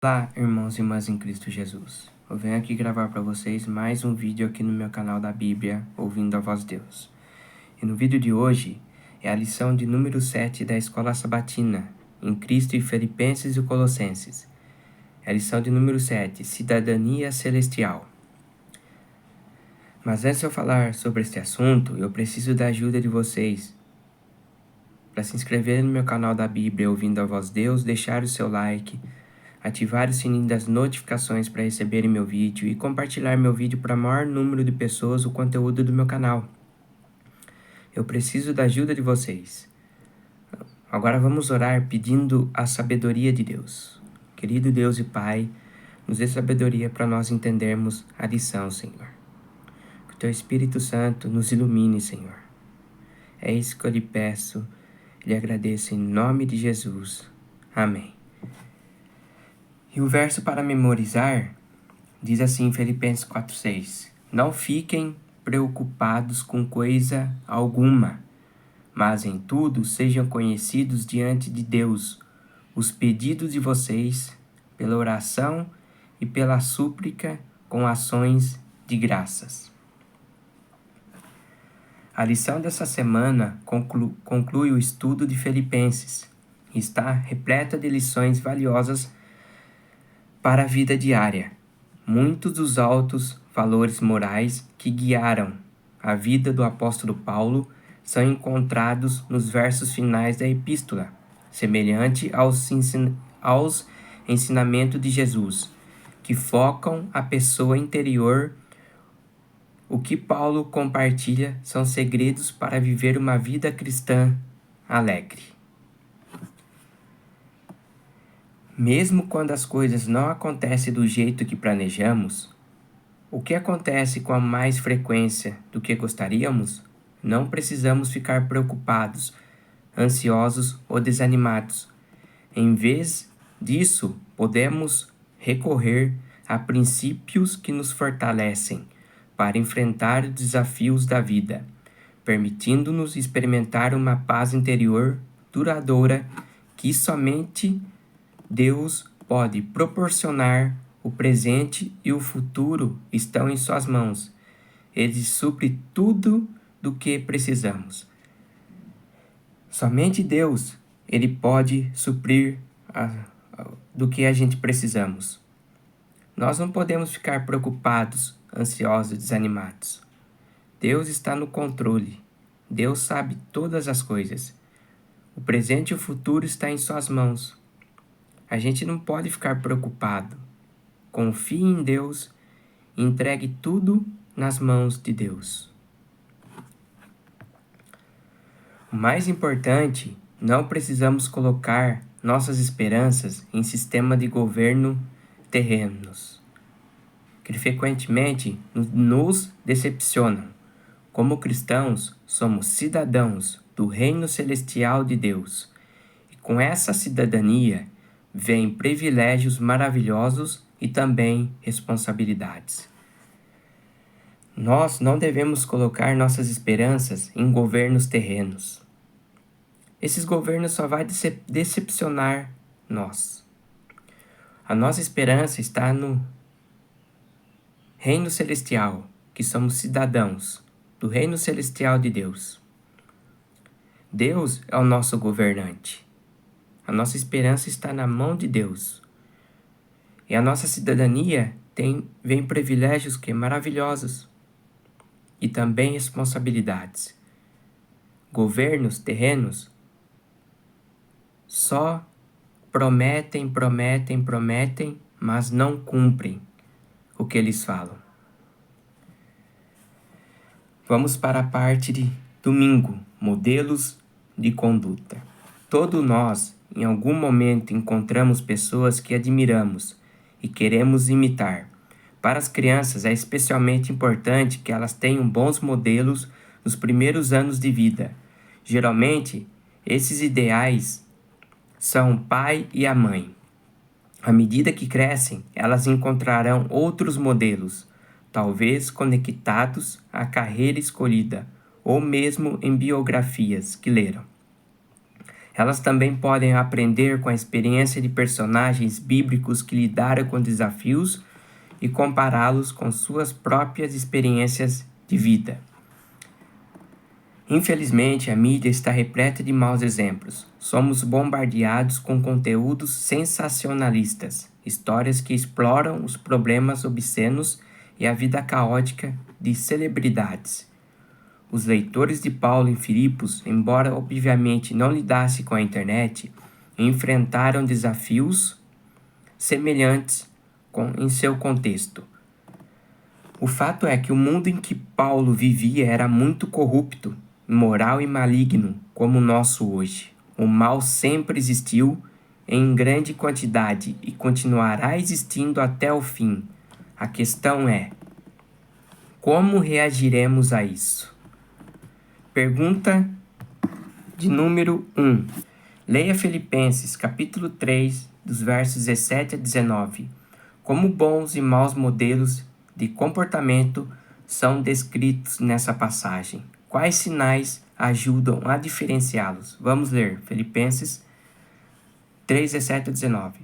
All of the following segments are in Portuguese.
Olá, irmãos e irmãs em Cristo Jesus. Eu venho aqui gravar para vocês mais um vídeo aqui no meu canal da Bíblia, Ouvindo a Voz de Deus. E no vídeo de hoje é a lição de número 7 da Escola Sabatina, em Cristo e Filipenses e Colossenses. É a lição de número 7, Cidadania Celestial. Mas antes de eu falar sobre este assunto, eu preciso da ajuda de vocês para se inscrever no meu canal da Bíblia, Ouvindo a Voz de Deus, deixar o seu like, ativar o sininho das notificações para receberem meu vídeo e compartilhar meu vídeo para o maior número de pessoas o conteúdo do meu canal. Eu preciso da ajuda de vocês. Agora vamos orar pedindo a sabedoria de Deus. Querido Deus e Pai, nos dê sabedoria para nós entendermos a lição, Senhor. Que o Teu Espírito Santo nos ilumine, Senhor. É isso que eu lhe peço e lhe agradeço em nome de Jesus. Amém. E o verso para memorizar diz assim em Filipenses 4,6: Não fiquem preocupados com coisa alguma, mas em tudo sejam conhecidos diante de Deus os pedidos de vocês, pela oração e pela súplica com ações de graças. A lição dessa semana conclui o estudo de Filipenses e está repleta de lições valiosas para a vida diária. Muitos dos altos valores morais que guiaram a vida do apóstolo Paulo são encontrados nos versos finais da epístola, semelhante aos ensinamentos de Jesus, que focam a pessoa interior. O que Paulo compartilha são segredos para viver uma vida cristã alegre. Mesmo quando as coisas não acontecem do jeito que planejamos, o que acontece com a mais frequência do que gostaríamos, não precisamos ficar preocupados, ansiosos ou desanimados. Em vez disso, podemos recorrer a princípios que nos fortalecem para enfrentar os desafios da vida, permitindo-nos experimentar uma paz interior duradoura que somente Deus pode proporcionar. O presente e o futuro estão em suas mãos. Ele supre tudo do que precisamos. Somente Deus, Ele pode suprir do que a gente precisamos. Nós não podemos ficar preocupados, ansiosos, desanimados. Deus está no controle. Deus sabe todas as coisas. O presente e o futuro estão em suas mãos. A gente não pode ficar preocupado. Confie em Deus e entregue tudo nas mãos de Deus. O mais importante, não precisamos colocar nossas esperanças em sistema de governo terrenos, que frequentemente nos decepcionam. Como cristãos, somos cidadãos do reino celestial de Deus. E com essa cidadania, vêm privilégios maravilhosos e também responsabilidades. Nós não devemos colocar nossas esperanças em governos terrenos. Esses governos só vão decepcionar nós. A nossa esperança está no reino celestial, que somos cidadãos do reino celestial de Deus. Deus é o nosso governante. A nossa esperança está na mão de Deus. E a nossa cidadania vem privilégios maravilhosos e também responsabilidades. Governos terrenos só prometem, mas não cumprem o que eles falam. Vamos para a parte de domingo, modelos de conduta. Todos nós, em algum momento, encontramos pessoas que admiramos e queremos imitar. Para as crianças, é especialmente importante que elas tenham bons modelos nos primeiros anos de vida. Geralmente, esses ideais são o pai e a mãe. À medida que crescem, elas encontrarão outros modelos, talvez conectados à carreira escolhida ou mesmo em biografias que leram. Elas também podem aprender com a experiência de personagens bíblicos que lidaram com desafios e compará-los com suas próprias experiências de vida. Infelizmente, a mídia está repleta de maus exemplos. Somos bombardeados com conteúdos sensacionalistas, histórias que exploram os problemas obscenos e a vida caótica de celebridades. Os leitores de Paulo em Filipos, embora obviamente não lidassem com a internet, enfrentaram desafios semelhantes em seu contexto. O fato é que o mundo em que Paulo vivia era muito corrupto, imoral e maligno como o nosso hoje. O mal sempre existiu em grande quantidade e continuará existindo até o fim. A questão é: como reagiremos a isso? Pergunta de número 1. Leia Filipenses, capítulo 3, dos versos 17 a 19. Como bons e maus modelos de comportamento são descritos nessa passagem? Quais sinais ajudam a diferenciá-los? Vamos ler Filipenses 3, 17 a 19.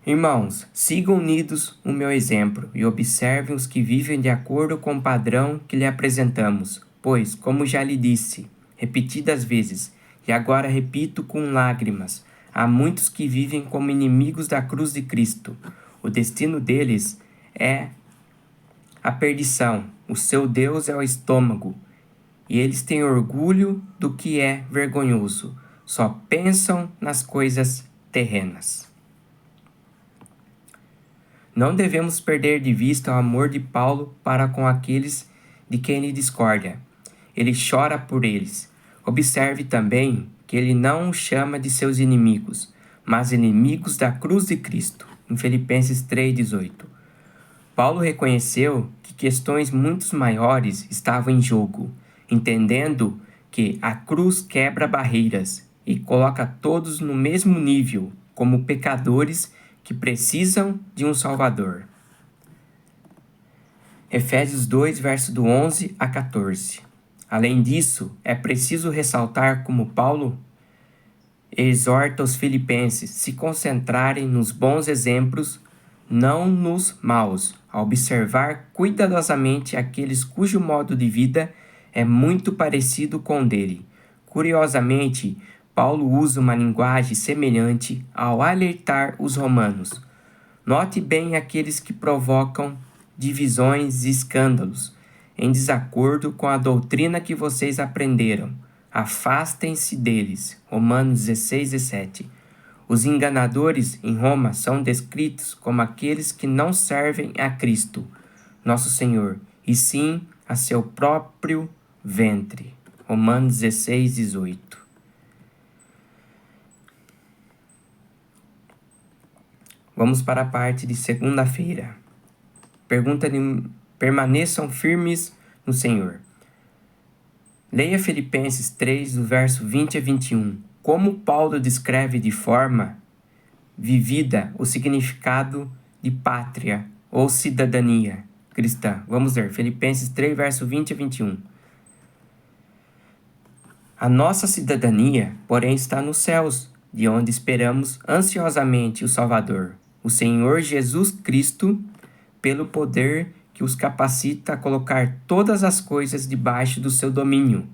Irmãos, sigam unidos o meu exemplo e observem os que vivem de acordo com o padrão que lhe apresentamos. Pois, como já lhe disse, repetidas vezes, e agora repito com lágrimas, há muitos que vivem como inimigos da cruz de Cristo. O destino deles é a perdição, o seu Deus é o estômago, e eles têm orgulho do que é vergonhoso, só pensam nas coisas terrenas. Não devemos perder de vista o amor de Paulo para com aqueles de quem ele discorda. Ele chora por eles. Observe também que ele não os chama de seus inimigos, mas inimigos da cruz de Cristo, em Filipenses 3,18. Paulo reconheceu que questões muito maiores estavam em jogo, entendendo que a cruz quebra barreiras e coloca todos no mesmo nível, como pecadores que precisam de um Salvador. Efésios 2, verso do 11 a 14. Além disso, é preciso ressaltar como Paulo exorta os filipenses a se concentrarem nos bons exemplos, não nos maus, a observar cuidadosamente aqueles cujo modo de vida é muito parecido com o dele. Curiosamente, Paulo usa uma linguagem semelhante ao alertar os romanos. Note bem aqueles que provocam divisões e escândalos, em desacordo com a doutrina que vocês aprenderam. Afastem-se deles. Romanos 16, 17. Os enganadores em Roma são descritos como aqueles que não servem a Cristo, nosso Senhor, e sim a seu próprio ventre. Romanos 16, 18. Vamos para a parte de segunda-feira. Pergunta de permaneçam firmes no Senhor. Leia Filipenses 3, do verso 20 a 21. Como Paulo descreve de forma vivida o significado de pátria ou cidadania cristã. Vamos ler Filipenses 3, verso 20 a 21. A nossa cidadania, porém, está nos céus, de onde esperamos ansiosamente o Salvador, o Senhor Jesus Cristo, pelo poder que os capacita a colocar todas as coisas debaixo do seu domínio.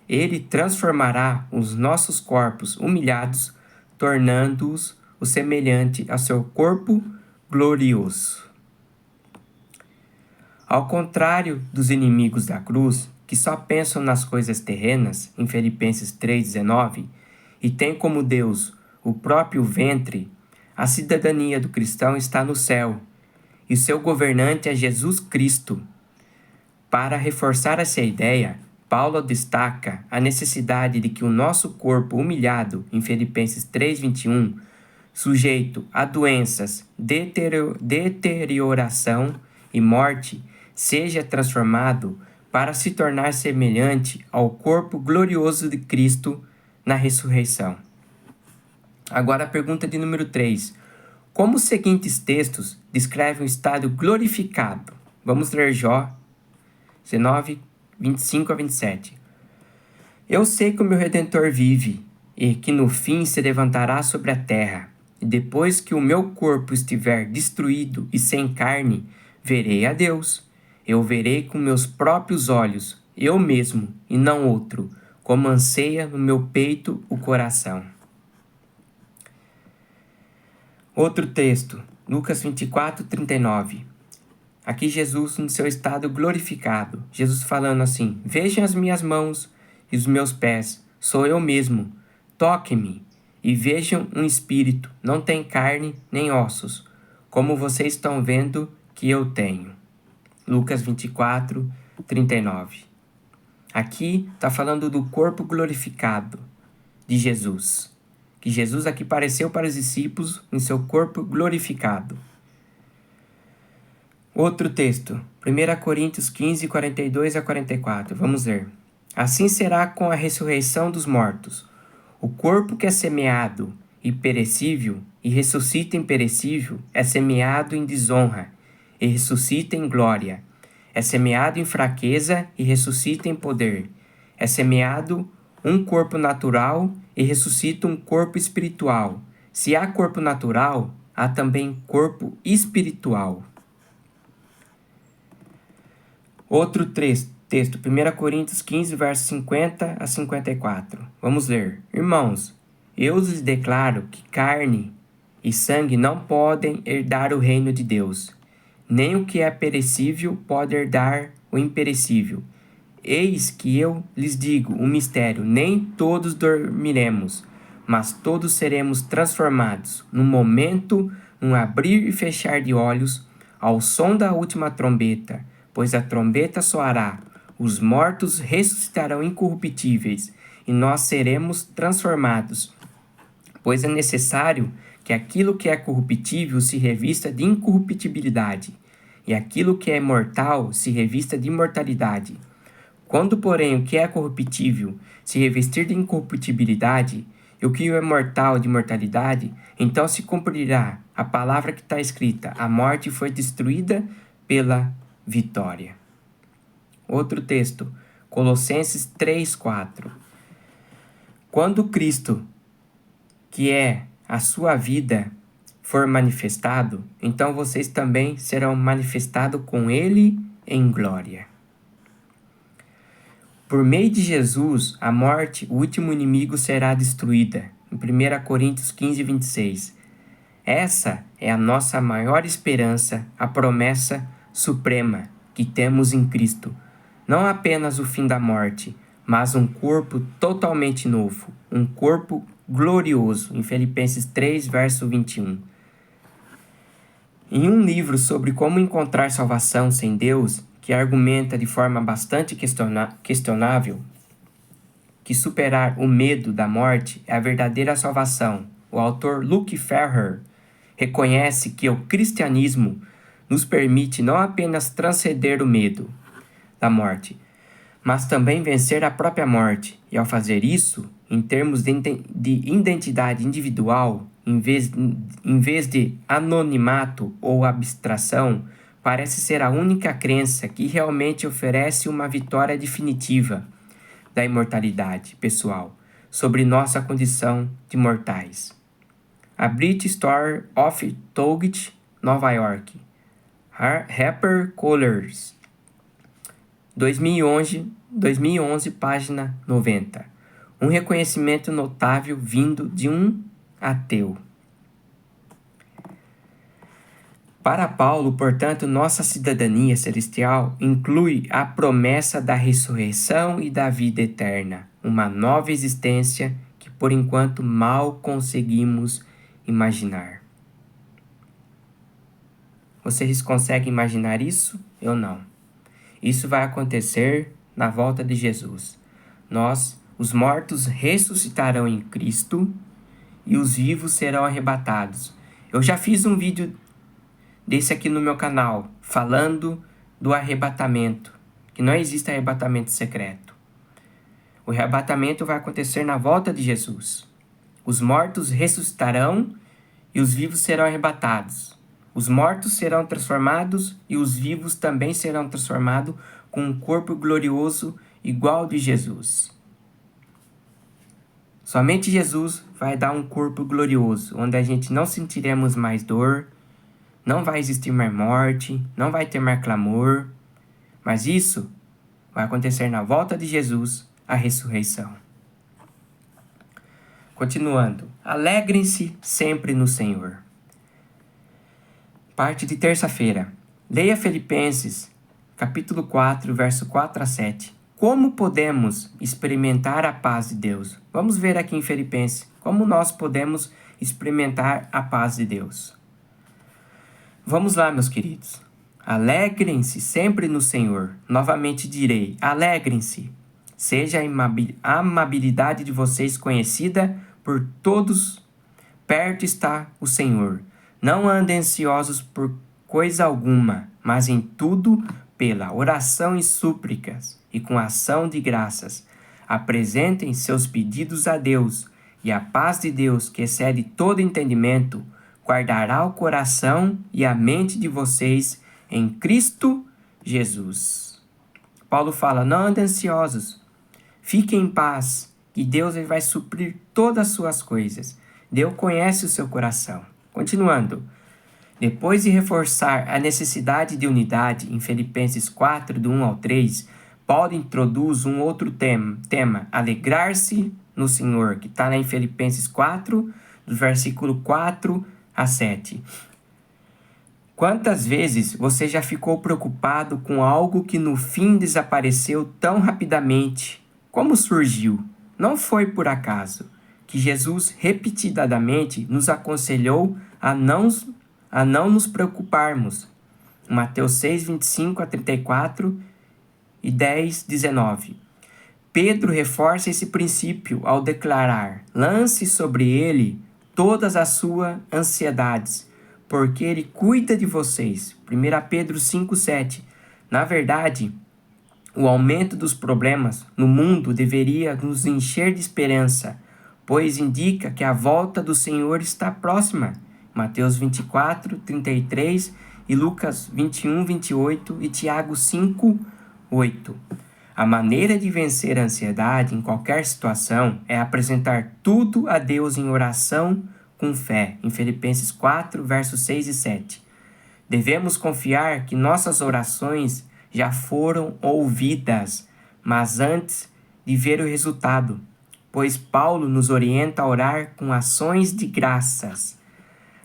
Ele transformará os nossos corpos humilhados, tornando-os o semelhante ao seu corpo glorioso. Ao contrário dos inimigos da cruz, que só pensam nas coisas terrenas, em Filipenses 3,19, e têm como Deus o próprio ventre, a cidadania do cristão está no céu, e seu governante é Jesus Cristo. Para reforçar essa ideia, Paulo destaca a necessidade de que o nosso corpo humilhado, em Filipenses 3,21, sujeito a doenças, deterioração e morte, seja transformado para se tornar semelhante ao corpo glorioso de Cristo na ressurreição. Agora a pergunta de número 3. Como os seguintes textos descrevem o estado glorificado? Vamos ler Jó 19, 25 a 27. Eu sei que o meu Redentor vive, e que no fim se levantará sobre a terra. E depois que o meu corpo estiver destruído e sem carne, verei a Deus. Eu verei com meus próprios olhos, eu mesmo, e não outro, como anseia no meu peito o coração. Outro texto, Lucas 24, 39. Aqui Jesus no seu estado glorificado. Jesus falando assim: vejam as minhas mãos e os meus pés, sou eu mesmo. Toquem-me e vejam um espírito, não tem carne nem ossos, como vocês estão vendo que eu tenho. Lucas 24, 39. Aqui está falando do corpo glorificado de Jesus. Que Jesus aqui apareceu para os discípulos em seu corpo glorificado. Outro texto, 1 Coríntios 15, 42 a 44. Vamos ler. Assim será com a ressurreição dos mortos. O corpo que é semeado e perecível e ressuscita imperecível é semeado em desonra e ressuscita em glória. É semeado em fraqueza e ressuscita em poder. É semeado um corpo natural e ressuscita um corpo espiritual. Se há corpo natural, há também corpo espiritual. Outro texto, 1 Coríntios 15, versos 50 a 54. Vamos ler. Irmãos, eu lhes declaro que carne e sangue não podem herdar o reino de Deus, nem o que é perecível pode herdar o imperecível. Eis que eu lhes digo um mistério: nem todos dormiremos, mas todos seremos transformados, num momento, num abrir e fechar de olhos, ao som da última trombeta. Pois a trombeta soará, os mortos ressuscitarão incorruptíveis, e nós seremos transformados. Pois é necessário que aquilo que é corruptível se revista de incorruptibilidade, e aquilo que é mortal se revista de imortalidade. Quando, porém, o que é corruptível se revestir de incorruptibilidade, e o que é mortal de mortalidade, então se cumprirá a palavra que está escrita: a morte foi destruída pela vitória. Outro texto, Colossenses 3, 4. Quando Cristo, que é a sua vida, for manifestado, então vocês também serão manifestados com Ele em glória. Por meio de Jesus, a morte, o último inimigo, será destruída. Em 1 Coríntios 15, 26. Essa é a nossa maior esperança, a promessa suprema que temos em Cristo. Não apenas o fim da morte, mas um corpo totalmente novo, um corpo glorioso, em Filipenses 3, verso 21. Em um livro sobre como encontrar salvação sem Deus, que argumenta de forma bastante questionável que superar o medo da morte é a verdadeira salvação, o autor Luke Ferrer reconhece que o cristianismo nos permite não apenas transcender o medo da morte, mas também vencer a própria morte. E ao fazer isso, em termos de identidade individual, em vez de anonimato ou abstração, parece ser a única crença que realmente oferece uma vitória definitiva da imortalidade pessoal sobre nossa condição de mortais. A British Story of Touget, Nova York. Harper Collins, 2011, página 90. Um reconhecimento notável vindo de um ateu. Para Paulo, portanto, nossa cidadania celestial inclui a promessa da ressurreição e da vida eterna, uma nova existência que por enquanto mal conseguimos imaginar. Vocês conseguem imaginar isso? Eu não. Isso vai acontecer na volta de Jesus. Os mortos ressuscitarão em Cristo e os vivos serão arrebatados. Eu já fiz um vídeo desse aqui no meu canal, falando do arrebatamento, que não existe arrebatamento secreto. O arrebatamento vai acontecer na volta de Jesus. Os mortos ressuscitarão e os vivos serão arrebatados. Os mortos serão transformados e os vivos também serão transformados com um corpo glorioso igual ao de Jesus. Somente Jesus vai dar um corpo glorioso, onde a gente não sentiremos mais dor, não vai existir mais morte, não vai ter mais clamor, mas isso vai acontecer na volta de Jesus, a ressurreição. Continuando, alegrem-se sempre no Senhor. Parte de terça-feira. Leia Filipenses, capítulo 4, verso 4 a 7. Como podemos experimentar a paz de Deus? Vamos ver aqui em Filipenses como nós podemos experimentar a paz de Deus. Vamos lá, meus queridos. Alegrem-se sempre no Senhor. Novamente direi, alegrem-se. Seja a amabilidade de vocês conhecida por todos. Perto está o Senhor. Não andem ansiosos por coisa alguma, mas em tudo, pela oração e súplicas, e com ação de graças, apresentem seus pedidos a Deus, e a paz de Deus, que excede todo entendimento, guardará o coração e a mente de vocês em Cristo Jesus. Paulo fala, não andem ansiosos, fiquem em paz, que Deus vai suprir todas as suas coisas. Deus conhece o seu coração. Continuando, depois de reforçar a necessidade de unidade em Filipenses 4, do 1 ao 3, Paulo introduz um outro tema, alegrar-se no Senhor, que está lá em Filipenses 4, do versículo 4 a 7. Quantas vezes você já ficou preocupado com algo que no fim desapareceu tão rapidamente? Como surgiu? Não foi por acaso que Jesus repetidamente nos aconselhou a não nos preocuparmos. Mateus 6, 25 a 34 e 10, 19. Pedro reforça esse princípio ao declarar, lance sobre ele todas as suas ansiedades, porque ele cuida de vocês. 1 Pedro 5, 7. Na verdade, o aumento dos problemas no mundo deveria nos encher de esperança, pois indica que a volta do Senhor está próxima. Mateus 24, 33 e Lucas 21, 28 e Tiago 5, 8. A maneira de vencer a ansiedade em qualquer situação é apresentar tudo a Deus em oração com fé, em Filipenses 4, versos 6 e 7. Devemos confiar que nossas orações já foram ouvidas, mas antes de ver o resultado, pois Paulo nos orienta a orar com ações de graças.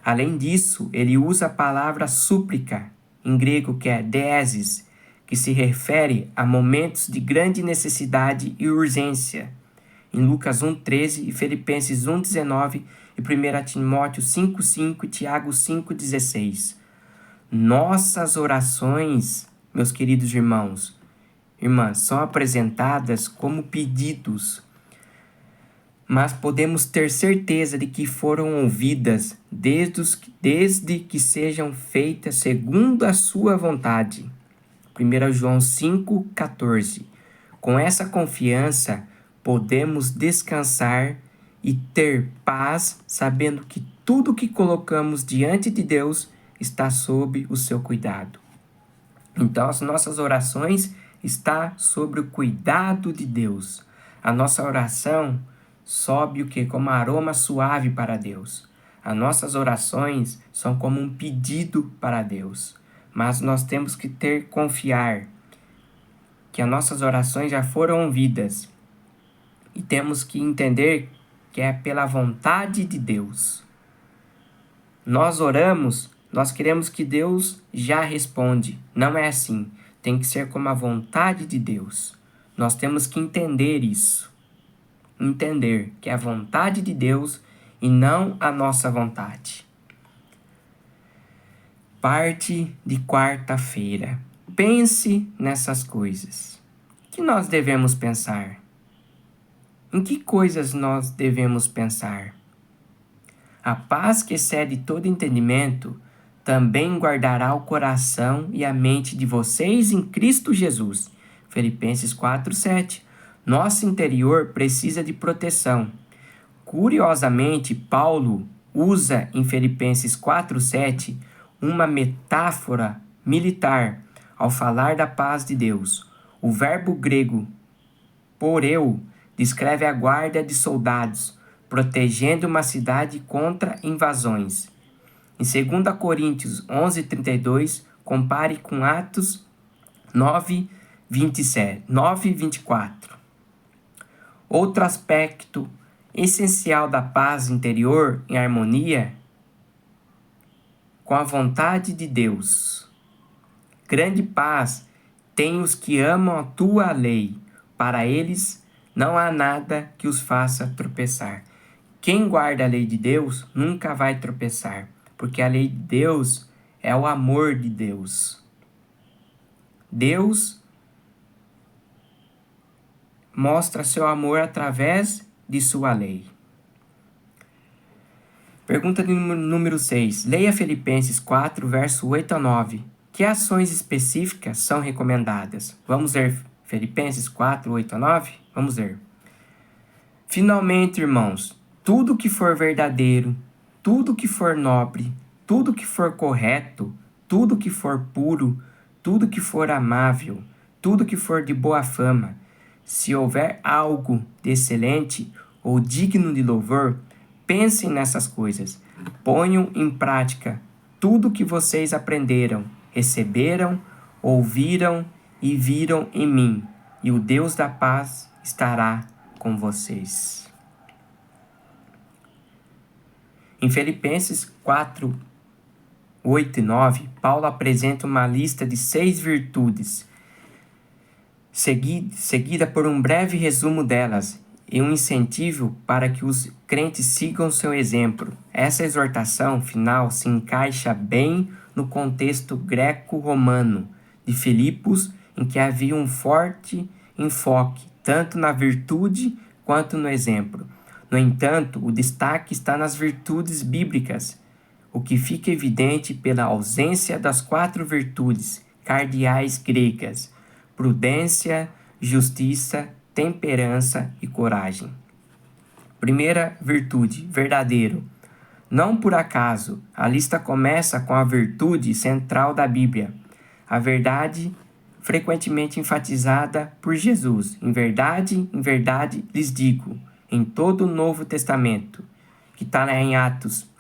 Além disso, ele usa a palavra súplica, em grego que é deesis, que se refere a momentos de grande necessidade e urgência, em Lucas 1,13 e Filipenses 1,19 e 1 Timóteo 5,5 e Tiago 5,16. Nossas orações, meus queridos irmãos, irmãs, são apresentadas como pedidos, mas podemos ter certeza de que foram ouvidas desde que sejam feitas segundo a sua vontade. 1 João 5,14. Com essa confiança, podemos descansar e ter paz, sabendo que tudo que colocamos diante de Deus está sob o seu cuidado. Então, as nossas orações estão sob o cuidado de Deus. A nossa oração sobe o que? Como aroma suave para Deus. As nossas orações são como um pedido para Deus. Mas nós temos que confiar que as nossas orações já foram ouvidas. E temos que entender que é pela vontade de Deus. Nós oramos, nós queremos que Deus já responde. Não é assim. Tem que ser como a vontade de Deus. Nós temos que entender isso. Entender que é a vontade de Deus e não a nossa vontade. Parte de quarta-feira. Pense nessas coisas. O que nós devemos pensar? Em que coisas nós devemos pensar? A paz que excede todo entendimento também guardará o coração e a mente de vocês em Cristo Jesus. Filipenses 4, 7. Nosso interior precisa de proteção. Curiosamente, Paulo usa em Filipenses 4, 7 uma metáfora militar ao falar da paz de Deus. O verbo grego poreu descreve a guarda de soldados, protegendo uma cidade contra invasões. Em 2 Coríntios 11:32, compare com Atos 9:24. Outro aspecto essencial da paz interior em harmonia com a vontade de Deus. Grande paz tem os que amam a tua lei. Para eles não há nada que os faça tropeçar. Quem guarda a lei de Deus nunca vai tropeçar, porque a lei de Deus é o amor de Deus. Deus mostra seu amor através de sua lei. Pergunta número 6. Leia Filipenses 4, verso 8 a 9. Que ações específicas são recomendadas? Vamos ler Filipenses 4, 8 a 9? Vamos ler. Finalmente, irmãos, tudo que for verdadeiro, tudo que for nobre, tudo que for correto, tudo que for puro, tudo que for amável, tudo que for de boa fama, se houver algo de excelente ou digno de louvor, pensem nessas coisas. Ponham em prática tudo que vocês aprenderam, receberam, ouviram e viram em mim, e o Deus da paz estará com vocês. Em Filipenses 4, 8 e 9, Paulo apresenta uma lista de 6 virtudes, seguida por um breve resumo delas e um incentivo para que os crentes sigam seu exemplo. Essa exortação final se encaixa bem no contexto greco-romano de Filipos, em que havia um forte enfoque tanto na virtude quanto no exemplo. No entanto, o destaque está nas virtudes bíblicas, o que fica evidente pela ausência das 4 virtudes cardeais gregas: prudência, justiça, temperança e coragem. Primeira virtude, verdadeiro. Não por acaso, a lista começa com a virtude central da Bíblia, a verdade frequentemente enfatizada por Jesus. Em verdade lhes digo, em todo o Novo Testamento, que está lá em Atos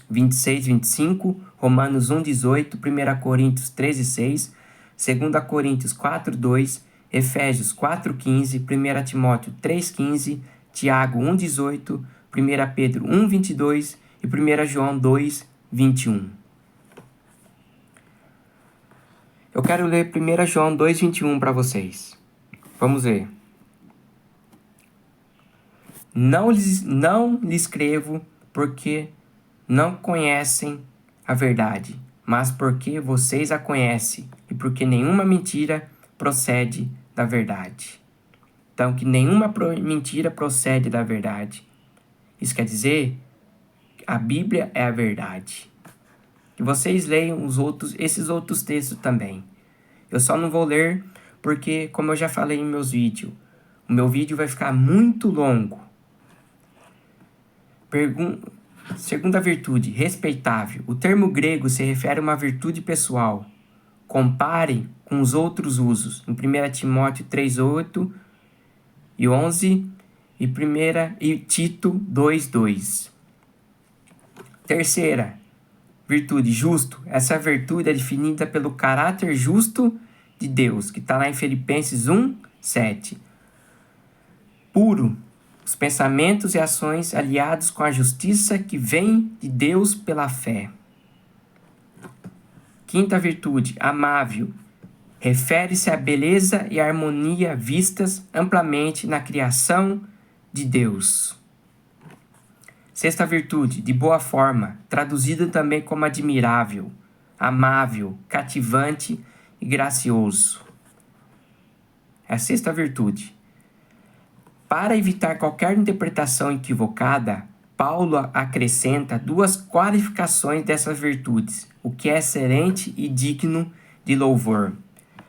26, 25, Romanos 1, 18, 1 Coríntios 13, 6, 2 Coríntios 4, 2, Efésios 4, 15, 1 Timóteo 3, 15, Tiago 1, 18, 1 Pedro 1, 22 e 1 João 2, 21. Eu quero ler 1 João 2, 21 para vocês. Vamos ver. Não lhes escrevo porque não conhecem a verdade, mas porque vocês a conhecem e porque nenhuma mentira procede da verdade. Então, que nenhuma mentira procede da verdade. Isso quer dizer que a Bíblia é a verdade. Que vocês leiam esses outros textos também. Eu só não vou ler porque, como eu já falei em meus vídeos, o meu vídeo vai ficar muito longo. Segunda virtude, respeitável. O termo grego se refere a uma virtude pessoal. Compare com os outros usos. Em 1 Timóteo 3, 8 e 11 e Tito 2, 2. Terceira virtude, justo. Essa virtude é definida pelo caráter justo de Deus, que está lá em Filipenses 1, 7. Puro. Os pensamentos e ações aliados com a justiça que vem de Deus pela fé. Quinta virtude, amável. Refere-se à beleza e harmonia vistas amplamente na criação de Deus. Sexta virtude, de boa forma, traduzida também como admirável, amável, cativante e gracioso. É a sexta virtude. Para evitar qualquer interpretação equivocada, Paulo acrescenta 2 qualificações dessas virtudes, o que é excelente e digno de louvor.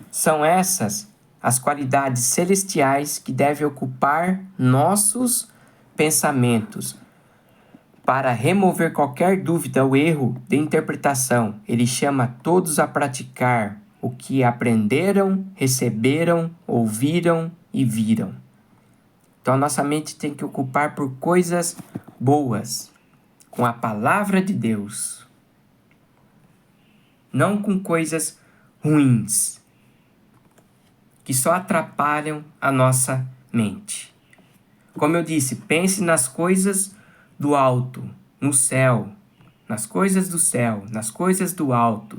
São essas as qualidades celestiais que devem ocupar nossos pensamentos. Para remover qualquer dúvida ou erro de interpretação, ele chama todos a praticar o que aprenderam, receberam, ouviram e viram. Então a nossa mente tem que ocupar por coisas boas, com a palavra de Deus, não com coisas ruins, que só atrapalham a nossa mente. Como eu disse, pense nas coisas do alto, no céu, nas coisas do céu, nas coisas do alto.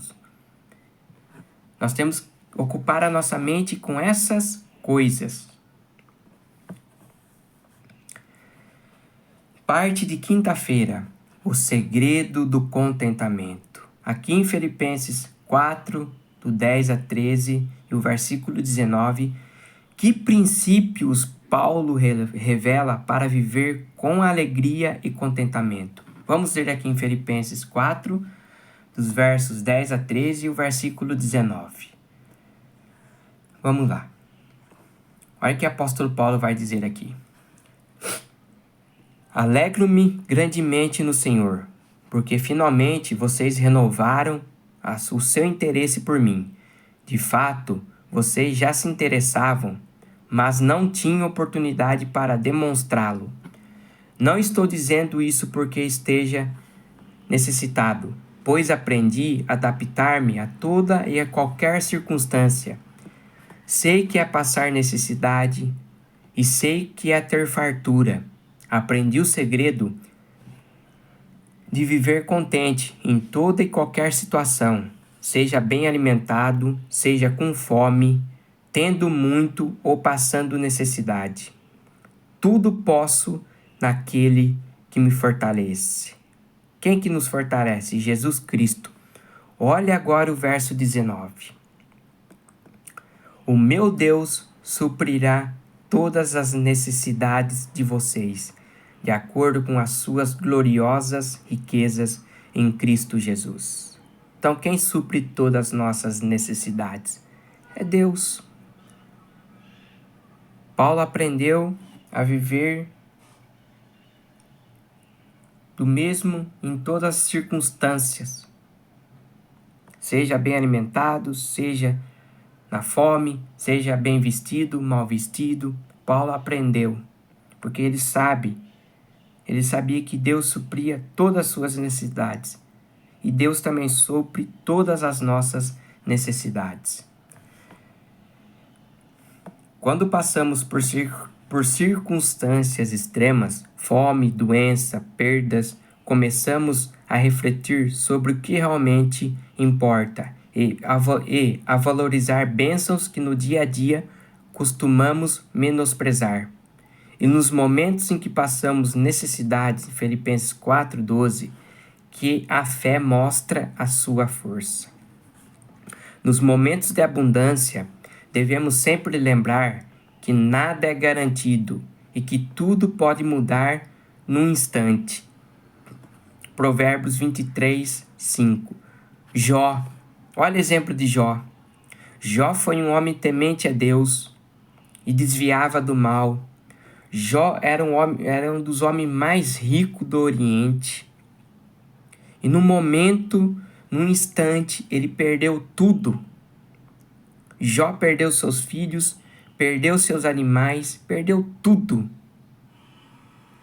Nós temos que ocupar a nossa mente com essas coisas. Parte de quinta-feira, o segredo do contentamento. Aqui em Filipenses 4, do 10 a 13 e o versículo 19, que princípios Paulo revela para viver com alegria e contentamento. Vamos ler aqui em Filipenses 4, dos versos 10 a 13 e o versículo 19. Vamos lá. Olha o que o apóstolo Paulo vai dizer aqui. Alegro-me grandemente no Senhor, porque finalmente vocês renovaram o seu interesse por mim. De fato, vocês já se interessavam, mas não tinham oportunidade para demonstrá-lo. Não estou dizendo isso porque esteja necessitado, pois aprendi a adaptar-me a toda e a qualquer circunstância. Sei que é passar necessidade e sei que é ter fartura. Aprendi o segredo de viver contente em toda e qualquer situação, seja bem alimentado, seja com fome, tendo muito ou passando necessidade. Tudo posso naquele que me fortalece. Quem que nos fortalece? Jesus Cristo. Olha agora o verso 19. O meu Deus suprirá todas as necessidades de vocês, de acordo com as suas gloriosas riquezas em Cristo Jesus. Então, quem supre todas as nossas necessidades? É Deus. Paulo aprendeu a viver do mesmo em todas as circunstâncias. Seja bem alimentado, seja na fome, seja bem vestido, mal vestido. Paulo aprendeu, porque ele sabia que Deus supria todas as suas necessidades. E Deus também supre todas as nossas necessidades. Quando passamos por circunstâncias extremas, fome, doença, perdas, começamos a refletir sobre o que realmente importa e a valorizar bênçãos que no dia a dia costumamos menosprezar. E nos momentos em que passamos necessidades, Filipenses 4:12, que a fé mostra a sua força. Nos momentos de abundância, devemos sempre lembrar que nada é garantido e que tudo pode mudar num instante. Provérbios 23:5. Jó. Olha o exemplo de Jó. Jó foi um homem temente a Deus e desviava do mal. Jó era um dos homens mais ricos do Oriente. E num instante, ele perdeu tudo. Jó perdeu seus filhos, perdeu seus animais, perdeu tudo.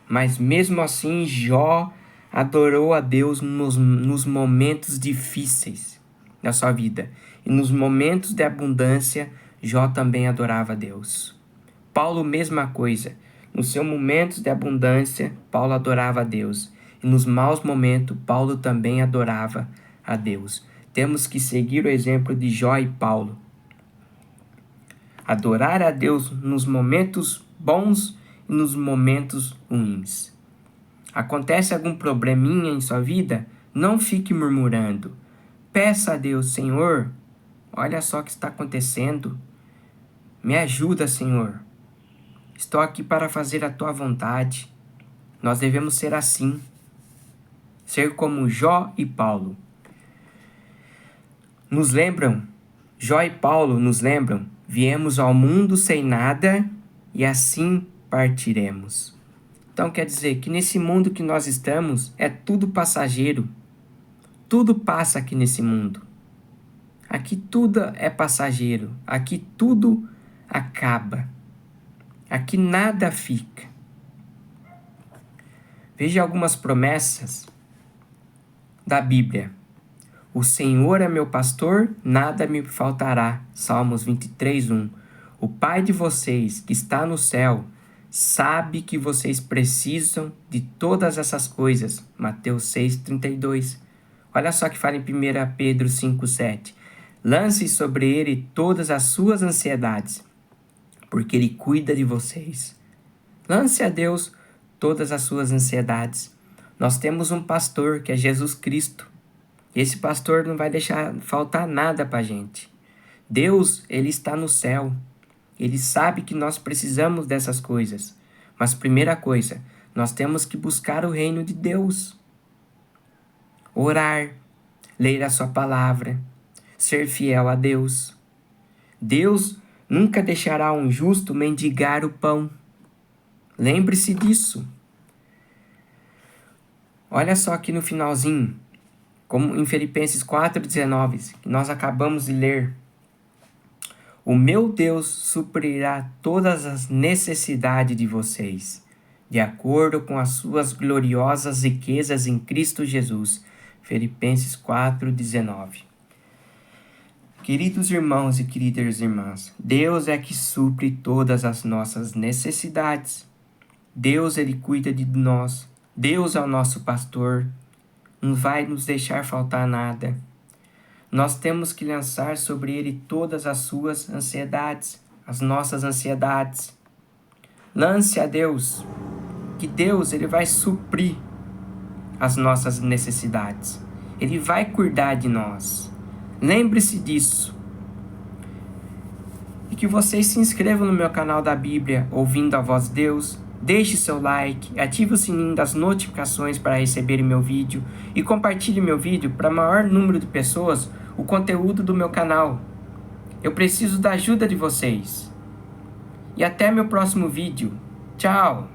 Mas mesmo assim, Jó adorou a Deus nos momentos difíceis da sua vida. E nos momentos de abundância, Jó também adorava a Deus. Paulo, mesma coisa. Nos seus momentos de abundância, Paulo adorava a Deus. E nos maus momentos, Paulo também adorava a Deus. Temos que seguir o exemplo de Jó e Paulo. Adorar a Deus nos momentos bons e nos momentos ruins. Acontece algum probleminha em sua vida? Não fique murmurando. Peça a Deus, Senhor, olha só o que está acontecendo. Me ajuda, Senhor. Estou aqui para fazer a tua vontade. Nós devemos ser assim. Ser como Jó e Paulo. Jó e Paulo nos lembram, viemos ao mundo sem nada e assim partiremos. Então quer dizer que nesse mundo que nós estamos é tudo passageiro. Tudo passa aqui nesse mundo. Aqui tudo é passageiro. Aqui tudo acaba. Aqui nada fica. Veja algumas promessas da Bíblia. O Senhor é meu pastor, nada me faltará. Salmos 23:1. O Pai de vocês, que está no céu, sabe que vocês precisam de todas essas coisas. Mateus 6:32. Olha só que fala em 1 Pedro 5:7. Lance sobre ele todas as suas ansiedades, porque ele cuida de vocês. Lance a Deus todas as suas ansiedades. Nós temos um pastor que é Jesus Cristo. Esse pastor não vai deixar faltar nada para a gente. Deus, ele está no céu. Ele sabe que nós precisamos dessas coisas. Mas primeira coisa, nós temos que buscar o reino de Deus. Orar, ler a sua palavra, ser fiel a Deus. Deus nunca deixará um justo mendigar o pão. Lembre-se disso. Olha só aqui no finalzinho, como em Filipenses 4:19, que nós acabamos de ler. O meu Deus suprirá todas as necessidades de vocês, de acordo com as suas gloriosas riquezas em Cristo Jesus. Filipenses 4:19. Queridos irmãos e queridas irmãs, Deus é que supre todas as nossas necessidades. Deus, ele cuida de nós. Deus é o nosso pastor. Não vai nos deixar faltar nada. Nós temos que lançar sobre ele todas as suas ansiedades, as nossas ansiedades. Lance a Deus, que Deus, ele vai suprir as nossas necessidades. Ele vai cuidar de nós. Lembre-se disso. E que vocês se inscrevam no meu canal da Bíblia, Ouvindo a Voz de Deus. Deixe seu like, ative o sininho das notificações para receber meu vídeo e compartilhe meu vídeo para maior número de pessoas o conteúdo do meu canal. Eu preciso da ajuda de vocês. E até meu próximo vídeo. Tchau!